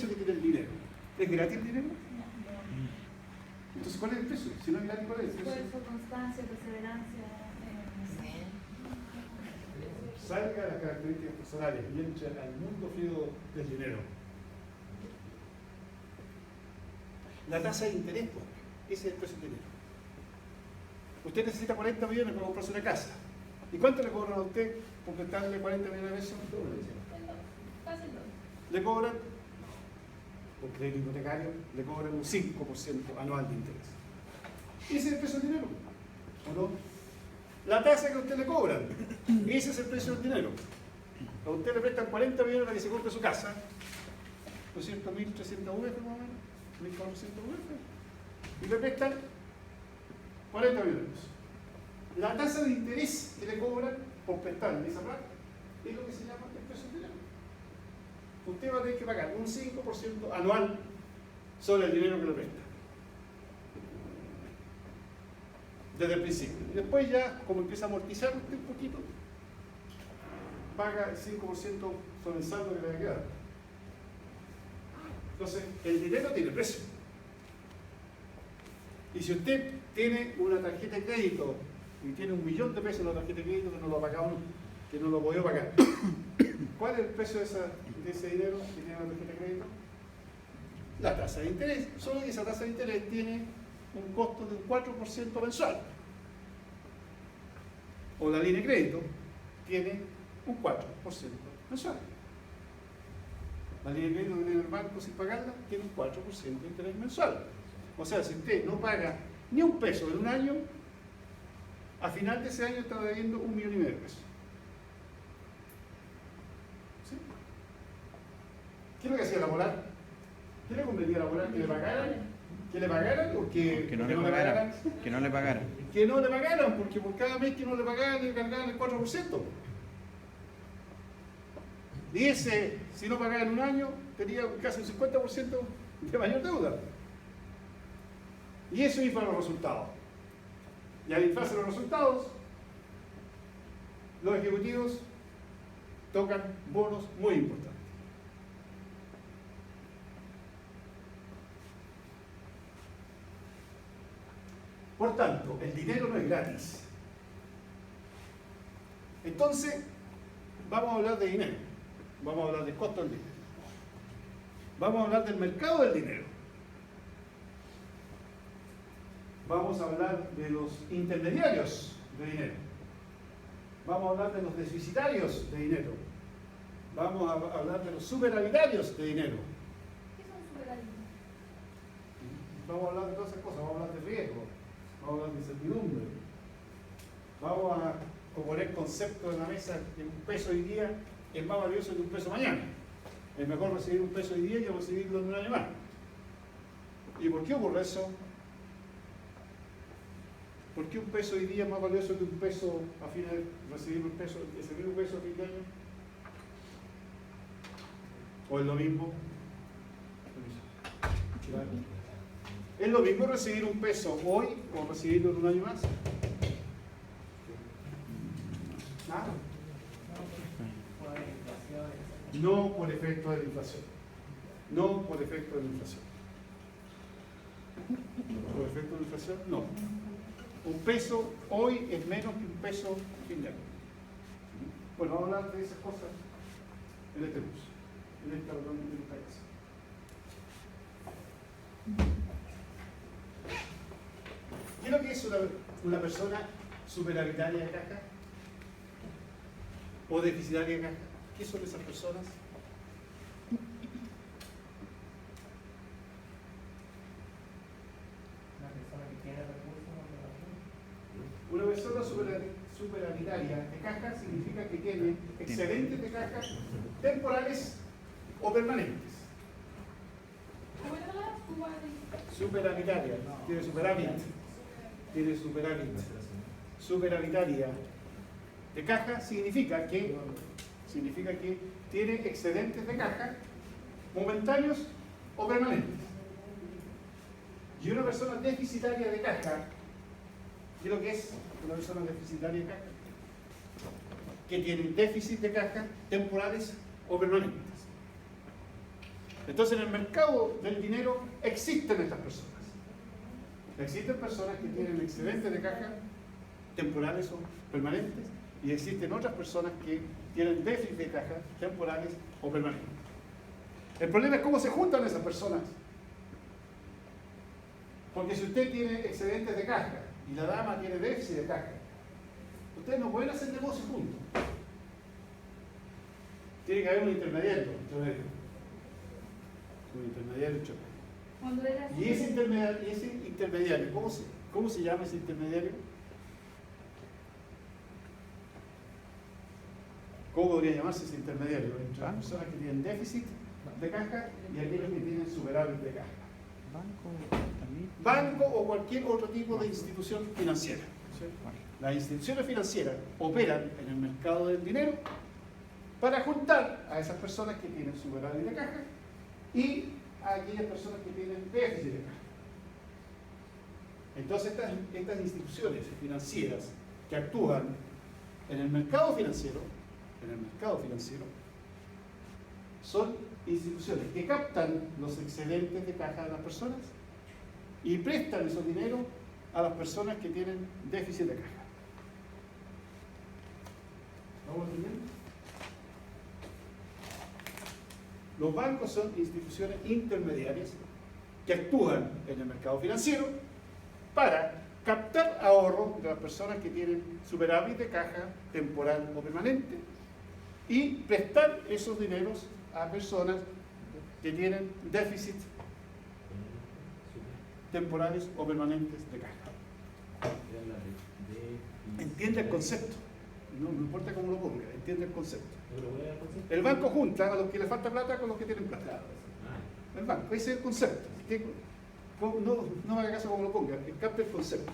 precio que tiene el dinero. ¿Es gratis el dinero? Entonces, ¿cuál es el precio? Si no es gratis, ¿cuál es el precio? Esfuerzo, constancia, perseverancia. Salga de las características personales y entre al mundo frío del dinero. La tasa de interés, pues, ese es el precio del dinero. Usted necesita 40 millones para comprarse una casa. ¿Y cuánto le cobran a usted por prestarle 40 millones de pesos? Casi todo. Le cobran, por crédito hipotecario, le cobran un 5% anual de interés. Ese es el precio del dinero, ¿o no? La tasa que a usted le cobran, ese es el precio del dinero. A usted le prestan 40 millones para que se compre su casa, 200.000, 300 UF más o menos, 1.400 UF, y le prestan 40 millones. La tasa de interés que le cobran por prestarle esa plata es lo que se llama el precio del dinero. Usted va a tener que pagar un 5% anual sobre el dinero que le presta. Desde el principio. Y después ya, como empieza a amortizar usted un poquito, paga el 5% sobre el saldo que le va a quedar. Entonces, el dinero tiene precio. Y si usted tiene una tarjeta de crédito y tiene 1 millón de pesos en la tarjeta de crédito que no lo ha pagado, que no lo ha podido pagar, ¿cuál es el precio de ese dinero que tiene la tarjeta de crédito? La tasa de interés. Solo que esa tasa de interés tiene un costo de un 4% mensual. O la línea de crédito tiene un 4% mensual. La línea de crédito que tiene el banco sin pagarla tiene un 4% de interés mensual. O sea, si usted no paga ni un peso en un año, a final de ese año está debiendo 1,5 millones de pesos. ¿Sí? ¿Qué es lo que hacía laborar? ¿Qué le convenía laborar? ¿Que le pagaran? ¿Que le pagaran o que no le pagaran? Que no le pagaran. Que no le pagaran, porque por cada mes que no le pagaran le cargaban el 4%. Y ese, si no pagaba en un año, tenía casi un 50% de mayor deuda. Y eso infla los resultados. Y al inflarse los resultados, los ejecutivos tocan bonos muy importantes. Por tanto, el dinero no es gratis. Entonces, vamos a hablar de dinero. Vamos a hablar del costo del dinero. Vamos a hablar del mercado del dinero. Vamos a hablar de los intermediarios de dinero. Vamos a hablar de los deficitarios de dinero. Vamos a hablar de los superavitarios de dinero. ¿Qué son superávit? Vamos a hablar de todas esas cosas. Vamos a hablar de riesgo. Vamos a hablar de incertidumbre. Vamos a poner conceptos en la mesa que un peso hoy día es más valioso que un peso mañana. Es mejor recibir un peso hoy día que recibirlo en un año más. ¿Y por qué ocurre eso? ¿Por qué un peso hoy día es más valioso que un peso a fin de recibir un peso, ese mismo peso a fin de año? ¿O es lo mismo? Claro. ¿Es lo mismo recibir un peso hoy o recibirlo en un año más? ¿Ah? No por efecto de la inflación. No por efecto de la inflación. ¿Por efecto de la inflación? No. Un peso hoy es menos que un peso a fin de año. Bueno, vamos a hablar de esas cosas en este curso, en esta clase. ¿Qué es lo que es una persona superavitaria de caja? ¿O deficitaria de caja? ¿Qué son esas personas? Una persona superavitaria de caja significa que tiene excedentes de caja temporales o permanentes. ¿Cómo era la Superavitaria, tiene superávit. Tiene superávit. Superavitaria de caja significa que tiene excedentes de caja momentáneos o permanentes. Y una persona deficitaria de caja, ¿qué es lo que es una persona deficitaria de caja? Que tiene déficit de caja temporales o permanentes. Entonces en el mercado del dinero existen estas personas. Existen personas que tienen excedentes de caja temporales o permanentes y existen otras personas que tienen déficit de caja temporales o permanentes. El problema es cómo se juntan esas personas. Porque si usted tiene excedentes de caja y la dama tiene déficit de caja, ustedes no pueden hacer negocio juntos. Tiene que haber un intermediario entre medio. Un intermediario entre medio. Cuando era Y ese intermediario, ¿cómo se llama ese intermediario? ¿Cómo podría llamarse ese intermediario? Entre las personas que tienen déficit de caja y aquellos que tienen superávit de caja. Banco o cualquier otro tipo de institución financiera. Las instituciones financieras operan en el mercado del dinero para juntar a esas personas que tienen superávit de caja y a aquellas personas que tienen déficit de caja. Entonces estas instituciones financieras que actúan en el mercado financiero, son instituciones que captan los excedentes de caja de las personas y prestan esos dineros a las personas que tienen déficit de caja. ¿Vamos entendiendo? Los bancos son instituciones intermediarias que actúan en el mercado financiero para captar ahorros de las personas que tienen superávit de caja temporal o permanente y prestar esos dineros a personas que tienen déficit temporales o permanentes de caja. Entiende el concepto. No importa cómo lo ponga, entiende el concepto. El banco junta a los que les falta plata con los que tienen plata. El banco, ese es el concepto. No me haga caso como lo ponga, capte el concepto.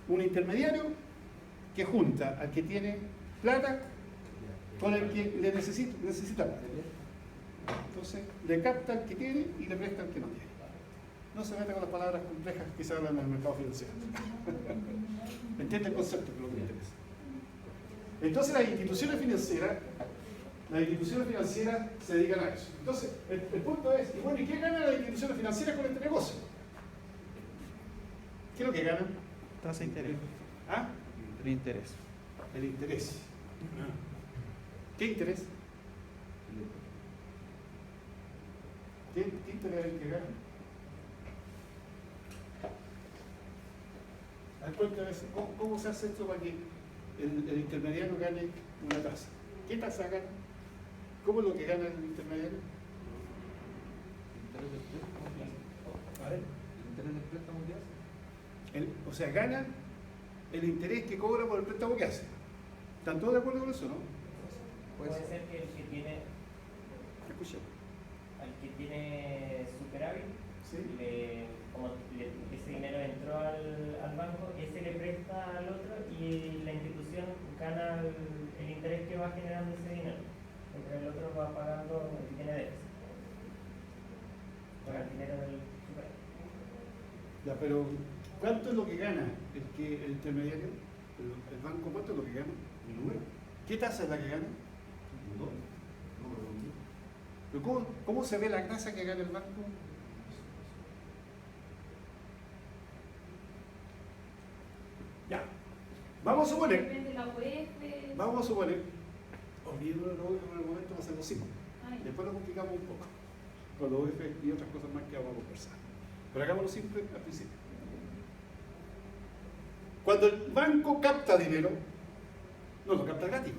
Un intermediario que junta al que tiene plata con el que le necesita plata. Entonces, le capta al que tiene y le presta al que no tiene. No se meta con las palabras complejas que se hablan en el mercado financiero. ¿Entiende el concepto? Que es lo que me interesa. Entonces, las instituciones financieras se dedican a eso. Entonces, el punto es, y bueno, ¿y qué ganan las instituciones financieras con este negocio? ¿Qué es lo que ganan? Tasa de interés. ¿Ah? El interés. El interés. ¿Qué interés? ¿Qué interés es el que ganan? ¿Cómo se hace esto para que el intermediario gane una tasa? ¿Qué tasa gana? ¿Cómo es lo que gana el intermediario? A ver. ¿El interés del préstamo que hace? O sea, gana el interés que cobra por el préstamo que hace. ¿Están todos de acuerdo con eso, no? Puede ser que el que tiene, Escuchemos. al que tiene superávit, ¿Sí? ese dinero entró al banco, ese le presta al otro y la institución gana el interés que va generando ese dinero. Mientras el otro va pagando el que tiene déficit. Con el dinero del superávit. Ya, pero ¿cuánto es lo que gana el intermediario? ¿El banco cuánto es lo que gana? ¿El número? ¿Qué tasa es la que gana? ¿Pero cómo se ve la tasa que gana el banco? Ya. Vamos a suponer. Depende de la UEF. Vamos a suponer. Olvídalo en el momento va a ser lo simple. Ay. Después lo complicamos un poco. Con los UF y otras cosas más que vamos a conversar. Pero hagámoslo simple al principio. Cuando el banco capta dinero, no lo capta gratis.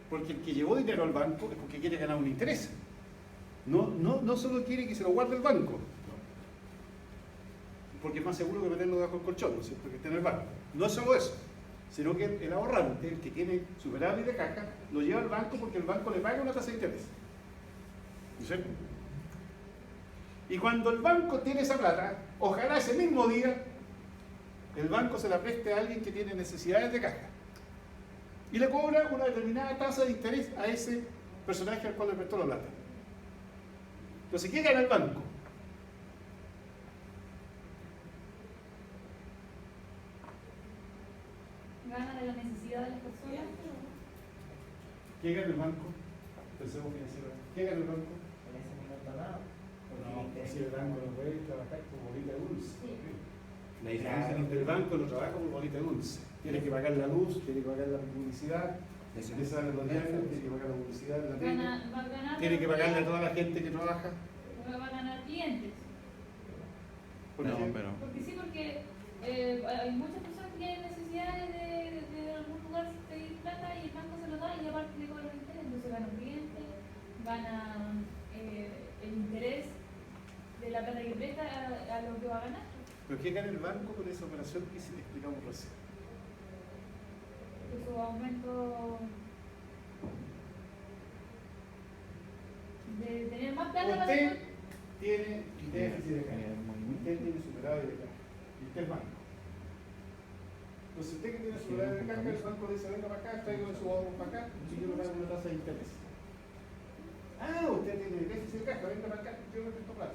Porque el que llevó dinero al banco es porque quiere ganar un interés. No solo quiere que se lo guarde el banco. Porque es más seguro que meterlo bajo el colchón, ¿no es cierto? Que esté en el banco. No es solo eso, sino que el ahorrante, el que tiene superávit de caja, lo lleva al banco porque el banco le paga una tasa de interés. ¿No es cierto? Y cuando el banco tiene esa plata, ojalá ese mismo día el banco se la preste a alguien que tiene necesidades de caja y le cobra una determinada tasa de interés a ese personaje al cual le prestó la plata. Entonces, ¿qué gana el banco? Gana de la necesidad de las personas. ¿Qué gana el banco? Pensemos financiero. ¿Qué gana el banco? En ese trabajar como bolita dulce. Sí. La diferencia El banco no trabaja como bolita dulce. Tiene que pagar la luz, tiene que pagar la publicidad, le salen los diarios, tiene que pagar la publicidad de la tele, Va a ganar. tiene que pagarle a toda la gente que trabaja. Va a ganar clientes. Por No, ejemplo, pero Porque sí, porque hay muchas personas que tienen necesidades de algún lugar pedir plata y el banco se lo da y aparte le cobra el interés. Entonces gana un cliente, gana el interés de la plata que presta a lo que va a ganar. ¿pero qué gana el banco con esa operación que se le explicamos recién? Que su aumento de tener más plata para Usted tiene déficit de caja. el movimiento. Usted tiene superávit de caja. Y usted es banco. Entonces, usted que tiene superávit de caja, el banco le dice: venga para acá, traigo su ahorro para acá, y yo le pago una tasa de interés. Ah, usted tiene déficit de caja, venga para acá, yo le presto plata.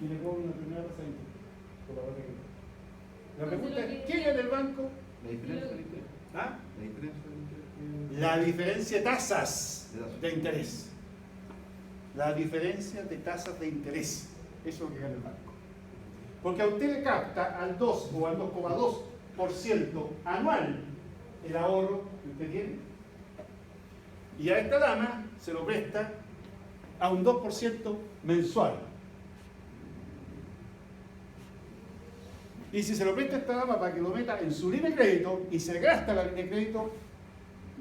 Y le cobro una primera tasa de interés. Por la plata que me da. La pregunta es: ¿quién gana el banco? La diferencia del interés. ¿Ah? La diferencia del interés. La diferencia de tasas de interés. La diferencia de tasas de interés. Eso es lo que gana el banco. Porque a usted le capta al 2 o al 2,2% anual el ahorro que usted tiene. Y a esta dama se lo presta a un 2% mensual. Y si se lo presta a esta dama para que lo meta en su línea de crédito y se gasta la línea de crédito,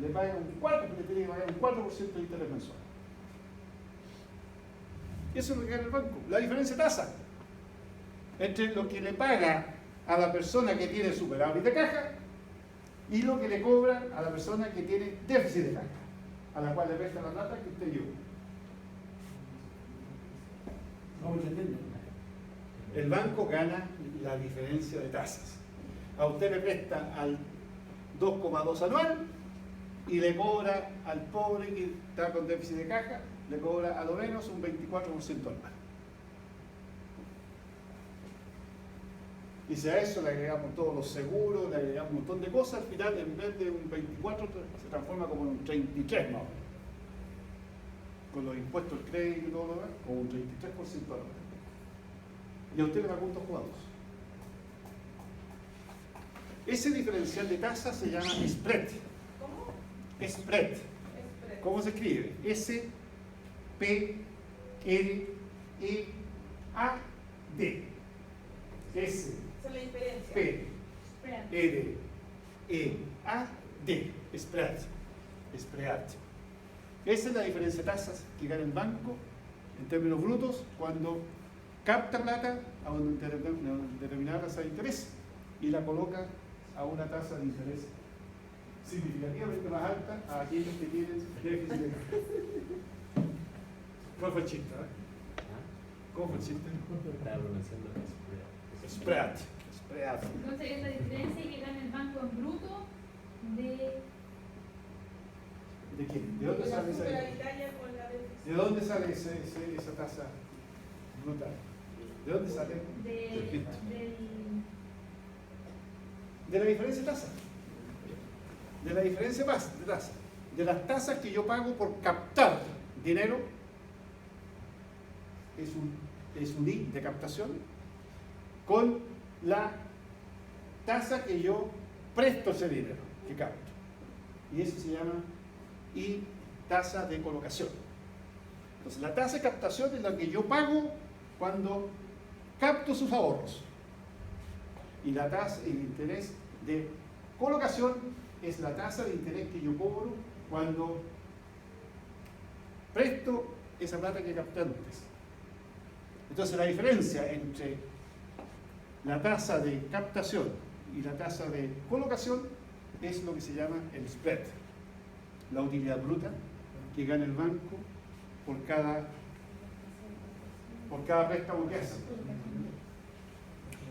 le paga un 4%, le tiene que pagar un 4% de interés mensual. Eso es lo que gana el banco, la diferencia de tasa entre lo que le paga a la persona que tiene superávit de caja y lo que le cobra a la persona que tiene déficit de caja, a la cual le presta la plata que usted dio. ¿Cómo se entiende? El banco gana la diferencia de tasas. A usted le presta al 2,2 anual y le cobra al pobre que está con déficit de caja, le cobra a lo menos un 24% anual. Y si a eso le agregamos todos los seguros, le agregamos un montón de cosas, al final en vez de un 24 se transforma como en un 33 más o menos. Con los impuestos, el crédito y todo lo demás, como un 33% anual. Y a usted le pagó un 2,2. Ese diferencial de tasa se llama spread. ¿Cómo? Spread. ¿Cómo se escribe? S-P-R-E-A-D. S. Esa es la diferencia. P-R-E-A-D. Spread. Spread. Esa es la diferencia de tasas que gana el banco en términos brutos cuando capta plata a una determinada tasa de interés y la coloca a una tasa de interés significativamente más alta a aquellos que tienen déficit de caja. ¿Cuál fue el chiste? ¿Cómo fue el chiste? Estaba pronunciando Spread. Spread. Entonces es la diferencia que gana el banco en bruto de ¿De quién? ¿De dónde La sale esa? superavitaria con la déficit. ¿De dónde sale esa tasa brutal? ¿De dónde sale? del De la diferencia de tasa. De la diferencia de tasa. De las tasas que yo pago por captar dinero, es un I de captación, con la tasa que yo presto ese dinero que capto. Y eso se llama I tasa de colocación. Entonces, la tasa de captación es la que yo pago cuando capto sus ahorros. Y la tasa, el interés de colocación es la tasa de interés que yo cobro cuando presto esa plata que capté antes. Entonces, la diferencia entre la tasa de captación y la tasa de colocación es lo que se llama el spread, la utilidad bruta que gana el banco por cada préstamo que hace.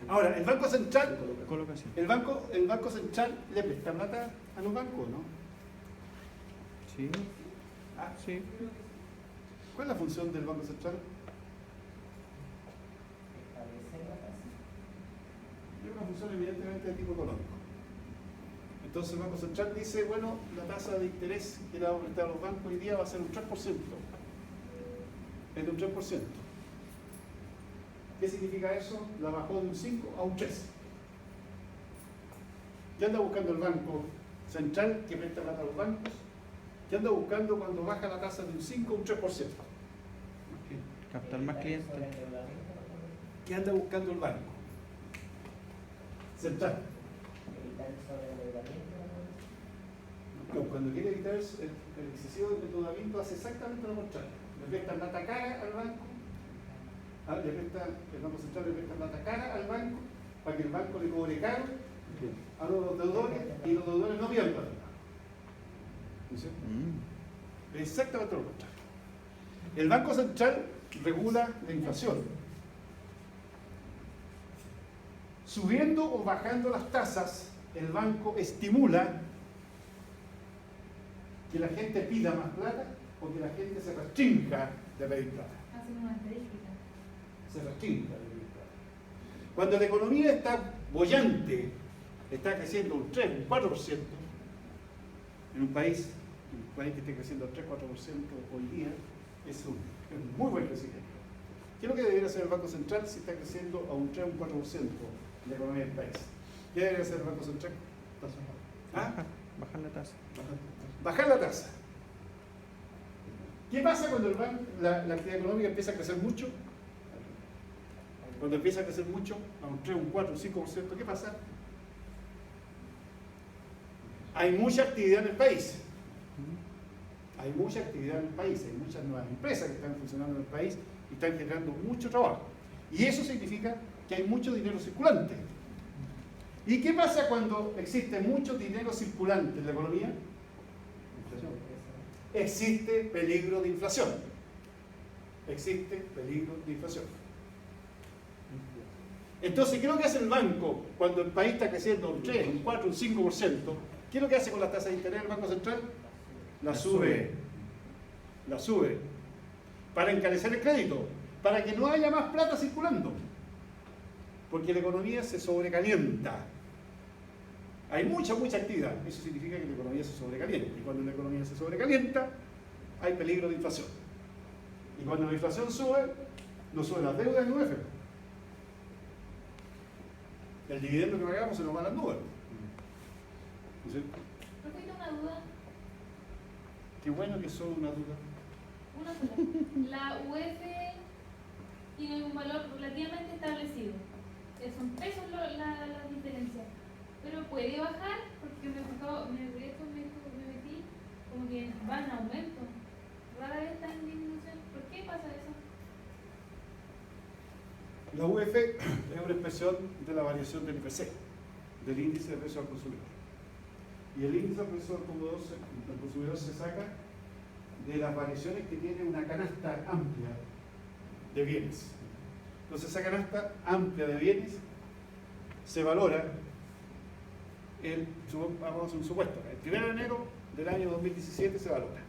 Ahora, el Banco Central, Colocación. el banco Central le presta plata a los bancos, ¿no? Sí, Ah, sí. ¿cuál es la función del Banco Central? Establecer la tasa. Es una función evidentemente de tipo económico. Entonces el Banco Central dice, bueno, la tasa de interés que le vamos a prestar a los bancos hoy día va a ser un 3%. Es de un 3%. ¿Qué significa eso? La bajó de un 5 a un 3. ¿Qué anda buscando el Banco Central que presta plata a los bancos? ¿Qué anda buscando cuando baja la tasa de un 5 a un 3%? Captar más clientes. ¿Qué anda buscando el Banco Central? Evitar el sobreendeudamiento. No, cuando quiere evitar el excesivo endeudamiento hace exactamente lo contrario. Le prestan plata cara al banco, el Banco Central le presta plata cara al banco para que el banco le cobre caro a los deudores y los deudores no pierdan. ¿No es cierto? Exactamente lo contrario. El Banco Central regula la inflación. Subiendo o bajando las tasas, el banco estimula que la gente pida más plata o que la gente se restrinja de pedir plata. Hacen una estadística. Se restrinja de pedir plata. Cuando la economía está bollante, está creciendo un 3, un 4%, en un país que esté creciendo 3, 4% hoy día, es un muy buen crecimiento. ¿Qué es lo que debería hacer el Banco Central si está creciendo a un 3, un 4% la economía del país? ¿Qué debería hacer el Banco Central? ¿Ah? Bajar la tasa. Bajar la tasa. ¿Qué pasa cuando la actividad económica empieza a crecer mucho? Cuando empieza a crecer mucho, a un 3, un 4, un 5%, ¿qué pasa? Hay mucha actividad en el país. Hay mucha actividad en el país, hay muchas nuevas empresas que están funcionando en el país y están generando mucho trabajo. Y eso significa que hay mucho dinero circulante. ¿Y qué pasa cuando existe mucho dinero circulante en la economía? Existe peligro de inflación. Existe peligro de inflación. Entonces, ¿qué es lo que hace el banco cuando el país está creciendo un 3, un 4, un 5%? ¿Qué es lo que hace con las tasas de interés del Banco Central? La sube. La sube. Para encarecer el crédito. Para que no haya más plata circulando. Porque la economía se sobrecalienta. Hay mucha actividad. Eso significa que la economía se sobrecalienta. Y cuando la economía se sobrecalienta, hay peligro de inflación. Y cuando la inflación sube, no suben las deudas en UF. El dividendo que pagamos se nos va a las nubes. ¿No es cierto? Profesor, una duda. Qué bueno que solo una duda. Una sola. La UF tiene un valor relativamente establecido. Son pesos la diferencia. Pero puede bajar, porque me metí como que va en aumento. Rara vez está en disminución. ¿Por qué pasa eso? La UF es una expresión de la variación del IPC, del índice de precio al consumidor. Y el índice de precio al consumidor se saca de las variaciones que tiene una canasta amplia de bienes. Entonces, esa canasta amplia de bienes se valora, vamos a hacer un supuesto, el 1 de enero del año 2017 se valora.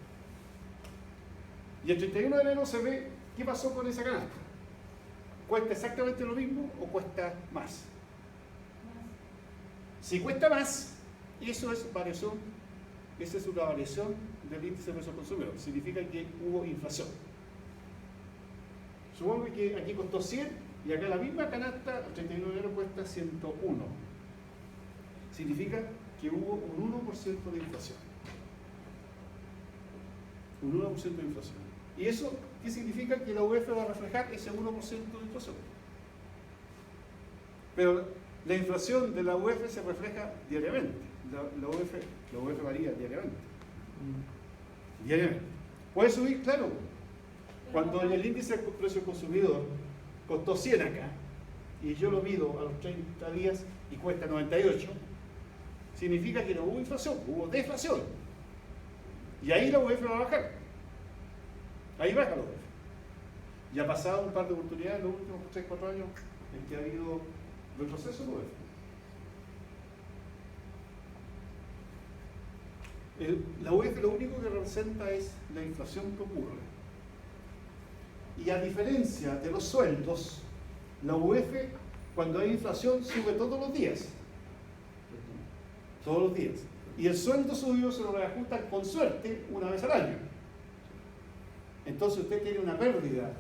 Y el 31 de enero se ve qué pasó con esa canasta. ¿Cuesta exactamente lo mismo o cuesta más? Si cuesta más, eso es variación, esa es una variación del índice de precio al consumidor. Significa que hubo inflación. Supongo que aquí costó 100 y acá la misma canasta, el 31 de enero cuesta 101. Significa que hubo un 1% de inflación. Un 1% de inflación. ¿Y eso qué significa? Que la UF va a reflejar ese 1% de inflación. Pero la inflación de la UF se refleja diariamente. La UF varía diariamente. Diariamente. Puede subir, claro. Cuando el índice de precio consumidor costó 100 acá, y yo lo mido a los 30 días y cuesta 98, significa que no hubo inflación, hubo deflación. Y ahí la UF va a bajar. Ahí baja la UF. Y ha pasado un par de oportunidades en los últimos 3-4 años en que ha habido retroceso en la UF. La UF lo único que representa es la inflación que ocurre. Y a diferencia de los sueldos, la UF, cuando hay inflación, sube todos los días. Todos los días. Y el sueldo subido se lo reajustan con suerte una vez al año. Entonces usted tiene una pérdida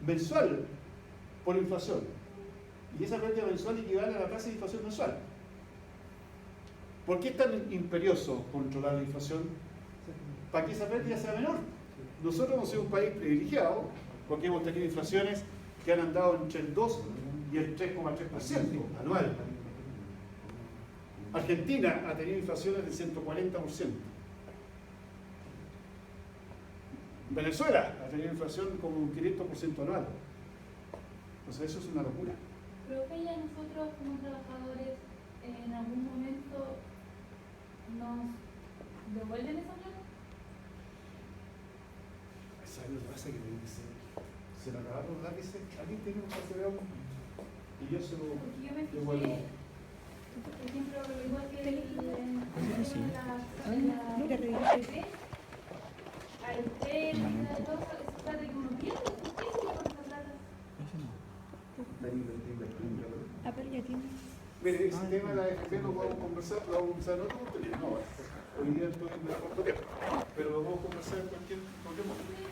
mensual por inflación. Y esa pérdida mensual equivale a la tasa de inflación mensual. ¿Por qué es tan imperioso controlar la inflación? Para que esa pérdida sea menor. Nosotros hemos sido un país privilegiado porque hemos tenido inflaciones que han andado entre el 2 y el 3,3% anual. Argentina ha tenido inflaciones del 140%. Venezuela ha tenido inflación como un 500% anual. O sea, eso es una locura. Creo que ya nosotros como trabajadores en algún momento nos devuelven esa plata. ¿Sabes lo que pasa? Que se me acabaron los lápices. Aquí tenemos que hacer algo. Y yo se lo Porque yo me devuelvo. fijé, por ejemplo, igual que el Sí. la AFP, al TEL, esa plata que uno pierde, ¿qué se con esa plata? Eso no. Ah, pero ya tiene. Mire, ese tema de la AFP lo vamos a conversar en otra oportunidad. No, hoy día estoy en corto tiempo. Pero lo vamos a conversar en cualquier momento.